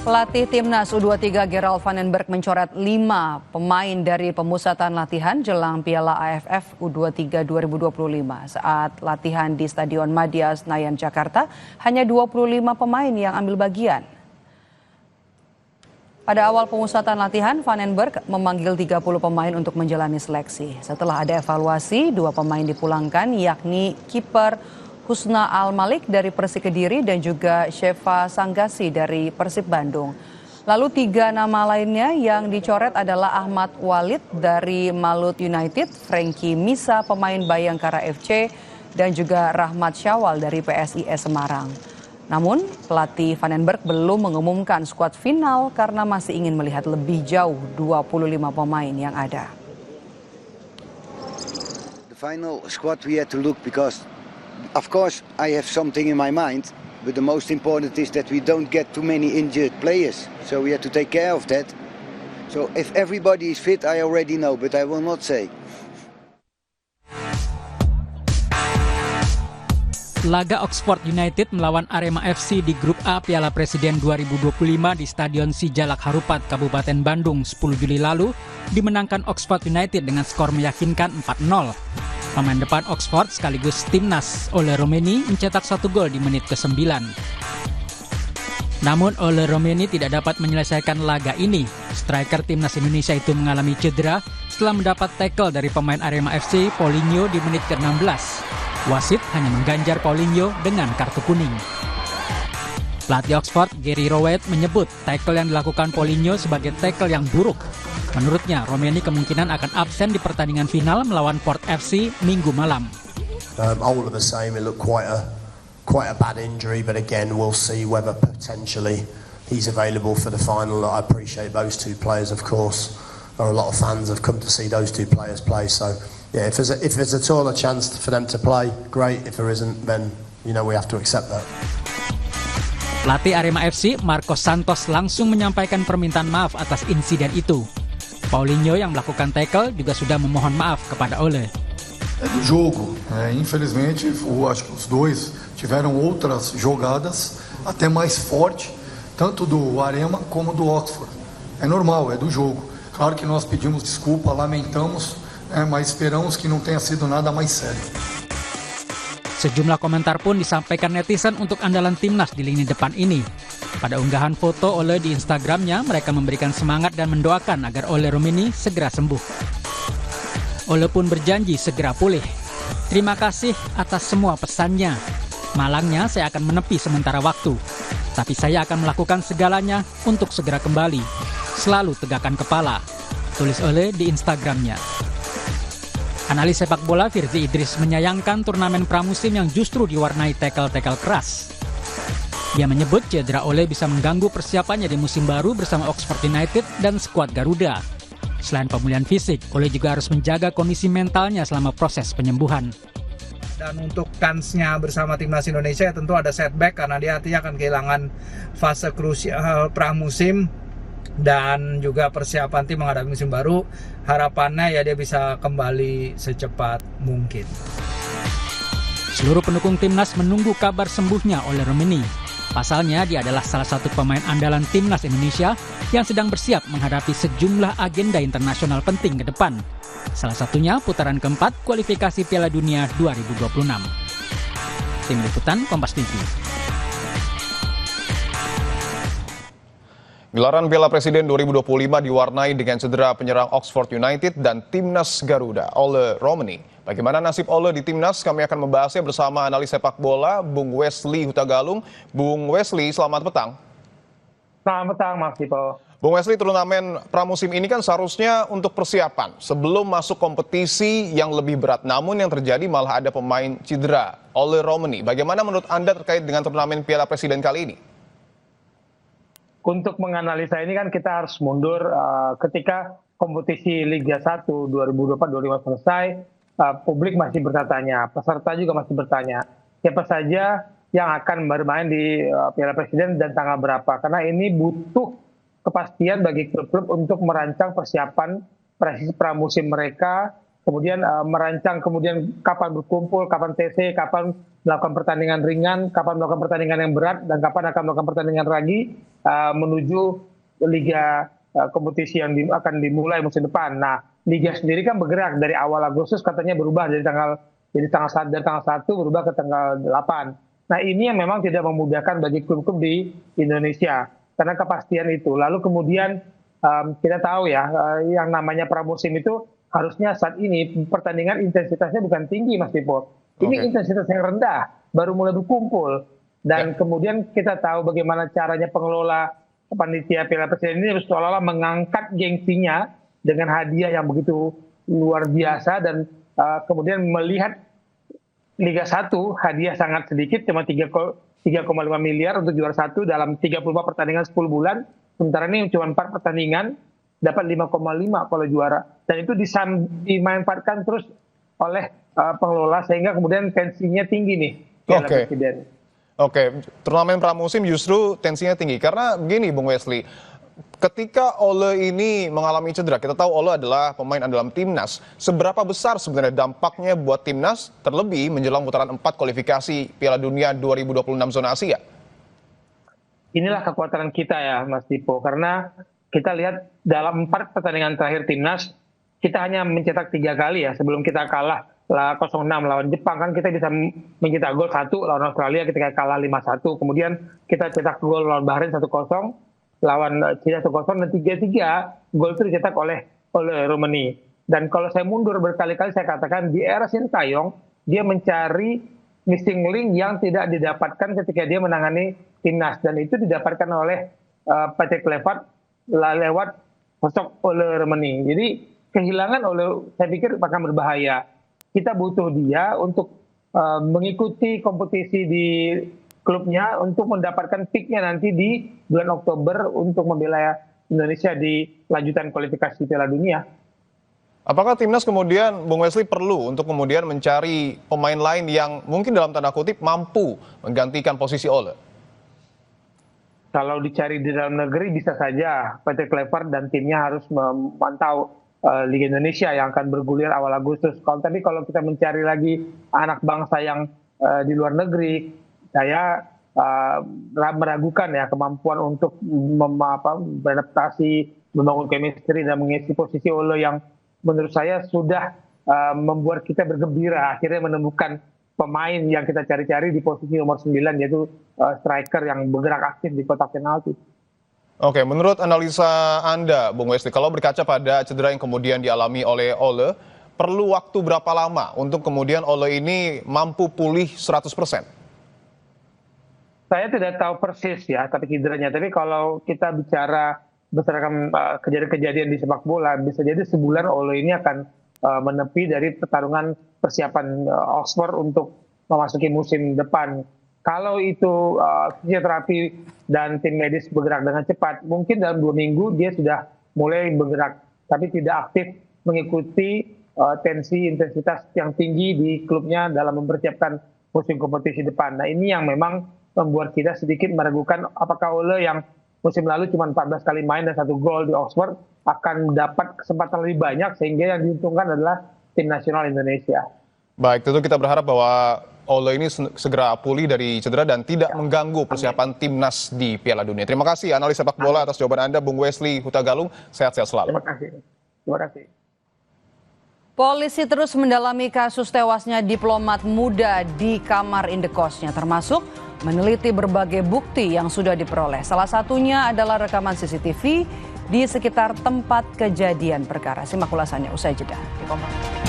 Pelatih Timnas U23 Gerald van den Berg mencoret 5 pemain dari pemusatan latihan jelang Piala AFF U23 2025. Saat latihan di Stadion Madia Senayan, Jakarta, hanya 25 pemain yang ambil bagian. Pada awal pemusatan latihan, van den Berg memanggil 30 pemain untuk menjalani seleksi. Setelah ada evaluasi, 2 pemain dipulangkan, yakni kiper Husna Al-Malik dari Persik Kediri dan juga Sheva Sanggasi dari Persib Bandung. Lalu 3 nama lainnya yang dicoret adalah Ahmad Walid dari Malut United, Frankie Misa pemain Bayangkara FC, dan juga Rahmat Syawal dari PSIS Semarang. Namun pelatih van den Berg belum mengumumkan skuad final karena masih ingin melihat lebih jauh 25 pemain yang ada. The final squad we had to look because of course, I have something in my mind, but the most important is that we don't get too many injured players. So we have to take care of that. So if everybody is fit, I already know, but I will not say. Laga Oxford United melawan Arema FC di Grup A Piala Presiden 2025 di Stadion Sijalak Harupat, Kabupaten Bandung 10 Juli lalu dimenangkan Oxford United dengan skor meyakinkan 4-0. Pemain depan Oxford sekaligus timnas Ole Romeni mencetak 1 gol di menit ke-9. Namun Ole Romeni tidak dapat menyelesaikan laga ini. Striker timnas Indonesia itu mengalami cedera setelah mendapat tackle dari pemain Arema FC Paulinho di menit ke-16. Wasit hanya mengganjar Paulinho dengan kartu kuning. Pelatih Oxford, Gary Rowett, menyebut tackle yang dilakukan Paulinho sebagai tackle yang buruk. Menurutnya, Romeni kemungkinan akan absen di pertandingan final melawan Port FC Minggu malam. All of the same, it looked quite a bad injury, but again, we'll see whether potentially he's available for the final. I appreciate those 2 players, of course. There are a lot of fans have come to see those 2 players play, so yeah, if there's at all a chance for them to play, great. If there isn't, then we have to accept that. Pelatih Arema FC, Marcos Santos, langsung menyampaikan permintaan maaf atas insiden itu. Paulinho yang melakukan tackle juga sudah memohon maaf kepada Ole. É do jogo. Infelizmente, acho que os dois tiveram outras jogadas até mais forte, tanto do Arema como do Oxford. É normal, é do jogo. Claro que nós pedimos desculpa, lamentamos, mas esperamos que não tenha sido nada mais sério. Sejumlah komentar pun disampaikan netizen untuk andalan timnas di lini depan ini. Pada unggahan foto Ole di Instagramnya, mereka memberikan semangat dan mendoakan agar Ole Romeni segera sembuh. Ole pun berjanji segera pulih. Terima kasih atas semua pesannya. Malangnya saya akan menepi sementara waktu. Tapi saya akan melakukan segalanya untuk segera kembali. Selalu tegakkan kepala, tulis Ole di Instagramnya. Analis sepak bola Firzi Idris menyayangkan turnamen pramusim yang justru diwarnai tackle-tackle keras. Dia menyebut cedera Ole bisa mengganggu persiapannya di musim baru bersama Oxford United dan skuad Garuda. Selain pemulihan fisik, Ole juga harus menjaga kondisi mentalnya selama proses penyembuhan. Dan untuk kansnya bersama timnas Indonesia tentu ada setback karena dia artinya akan kehilangan fase krusial pramusim dan juga persiapan tim menghadapi musim baru. Harapannya ya dia bisa kembali secepat mungkin. Seluruh pendukung timnas menunggu kabar sembuhnya Ole Romeni. Pasalnya dia adalah salah satu pemain andalan timnas Indonesia yang sedang bersiap menghadapi sejumlah agenda internasional penting ke depan. Salah satunya putaran keempat kualifikasi Piala Dunia 2026. Tim Liputan Kompas TV. Gelaran Piala Presiden 2025 diwarnai dengan cedera penyerang Oxford United dan timnas Garuda, Ole Romeni. Bagaimana nasib Ole di timnas? Kami akan membahasnya bersama analis sepak bola, Bung Wesley Hutagalung. Bung Wesley, selamat petang. Selamat petang, Mas Tito. Bung Wesley, turnamen pramusim ini kan seharusnya untuk persiapan sebelum masuk kompetisi yang lebih berat. Namun yang terjadi malah ada pemain cedera, Ole Romeni. Bagaimana menurut Anda terkait dengan turnamen Piala Presiden kali ini? Untuk menganalisa ini kan kita harus mundur ketika kompetisi Liga 1 2024-2025 selesai, publik masih bertanya, peserta juga masih bertanya, siapa saja yang akan bermain di Piala Presiden dan tanggal berapa. Karena ini butuh kepastian bagi klub-klub untuk merancang persiapan pramusim mereka kemudian merancang kemudian kapan berkumpul, kapan TC, kapan melakukan pertandingan ringan, kapan melakukan pertandingan yang berat, dan kapan akan melakukan pertandingan lagi menuju liga kompetisi yang akan dimulai musim depan. Nah, liga sendiri kan bergerak dari awal Agustus, katanya berubah dari tanggal 1 berubah ke tanggal 8. Nah, ini yang memang tidak memudahkan bagi klub-klub di Indonesia karena kepastian itu. Lalu kemudian kita tahu ya, yang namanya pramusim itu harusnya saat ini pertandingan intensitasnya bukan tinggi, Mas Tipo. Ini intensitas yang rendah, baru mulai berkumpul. Dan kemudian kita tahu bagaimana caranya pengelola panitia Piala Presiden ini seolah-olah mengangkat gengsinya dengan hadiah yang begitu luar biasa, dan kemudian melihat Liga 1 hadiah sangat sedikit, cuma 3,5 miliar untuk juara 1 dalam 34 pertandingan 10 bulan. Sementara ini cuma 4 pertandingan, dapat 5,5 kalau juara. Dan itu dimanfaatkan terus oleh pengelola sehingga kemudian tensinya tinggi nih Piala Presiden. Oke, turnamen pramusim justru tensinya tinggi. Karena begini Bung Wesley, ketika Ole ini mengalami cedera, kita tahu Ole adalah pemain andalan timnas. Seberapa besar sebenarnya dampaknya buat timnas, terlebih menjelang putaran 4 kualifikasi Piala Dunia 2026 zona Asia? Inilah kekuatan kita ya Mas Tipo, karena kita lihat dalam 4 pertandingan terakhir timnas, kita hanya mencetak 3 kali ya sebelum kita kalah 0-6 lawan Jepang. Kan kita bisa mencetak gol 1 lawan Australia ketika kalah 5-1. Kemudian kita cetak gol lawan Bahrain 1-0, lawan China 1-0, dan 3-3 gol itu dicetak oleh Romani. Dan kalau saya mundur berkali-kali saya katakan di era Sintayong dia mencari missing link yang tidak didapatkan ketika dia menangani timnas, dan itu didapatkan oleh Patrick Kluivert lewat sosok Ole Romani. Jadi kehilangan saya pikir akan berbahaya. Kita butuh dia untuk mengikuti kompetisi di klubnya untuk mendapatkan peaknya nanti di bulan Oktober untuk membela Indonesia di lanjutan kualifikasi Piala Dunia. Apakah timnas kemudian Bung Wesley perlu untuk kemudian mencari pemain lain yang mungkin dalam tanda kutip mampu menggantikan posisi Ole? Kalau dicari di dalam negeri bisa saja. Patrick Kluivert dan timnya harus memantau Liga Indonesia yang akan bergulir awal Agustus. Tapi kalau kita mencari lagi anak bangsa yang di luar negeri, saya meragukan ya kemampuan untuk beradaptasi, membangun chemistry dan mengisi posisi Ole yang menurut saya sudah membuat kita bergembira akhirnya menemukan pemain yang kita cari-cari di posisi nomor 9, yaitu striker yang bergerak aktif di kotak penalti. Oke, menurut analisa Anda, Bung Wesley, kalau berkaca pada cedera yang kemudian dialami oleh Ole, perlu waktu berapa lama untuk kemudian Ole ini mampu pulih 100%? Saya tidak tahu persis ya, tapi cederanya. Tapi kalau kita bicara berdasarkan kejadian-kejadian di sepak bola, bisa jadi sebulan Ole ini akan menepi dari pertarungan persiapan Oxford untuk memasuki musim depan. Kalau itu fisioterapi dan tim medis bergerak dengan cepat, mungkin dalam 2 minggu dia sudah mulai bergerak, tapi tidak aktif mengikuti tensi intensitas yang tinggi di klubnya dalam mempersiapkan musim kompetisi depan. Nah, ini yang memang membuat kita sedikit meragukan apakah Ole yang musim lalu cuma 14 kali main dan 1 gol di Oxford akan dapat kesempatan lebih banyak, sehingga yang diuntungkan adalah tim nasional Indonesia. Baik, tentu kita berharap bahwa Ole ini segera pulih dari cedera dan tidak mengganggu persiapan timnas di Piala Dunia. Terima kasih analis sepak bola atas jawaban Anda, Bung Wesley Hutagalung. Sehat-sehat selalu. Terima kasih. Terima kasih. Polisi terus mendalami kasus tewasnya diplomat muda di kamar indekosnya, termasuk meneliti berbagai bukti yang sudah diperoleh. Salah satunya adalah rekaman CCTV di sekitar tempat kejadian perkara. Simak ulasannya usai jeda di Kompas.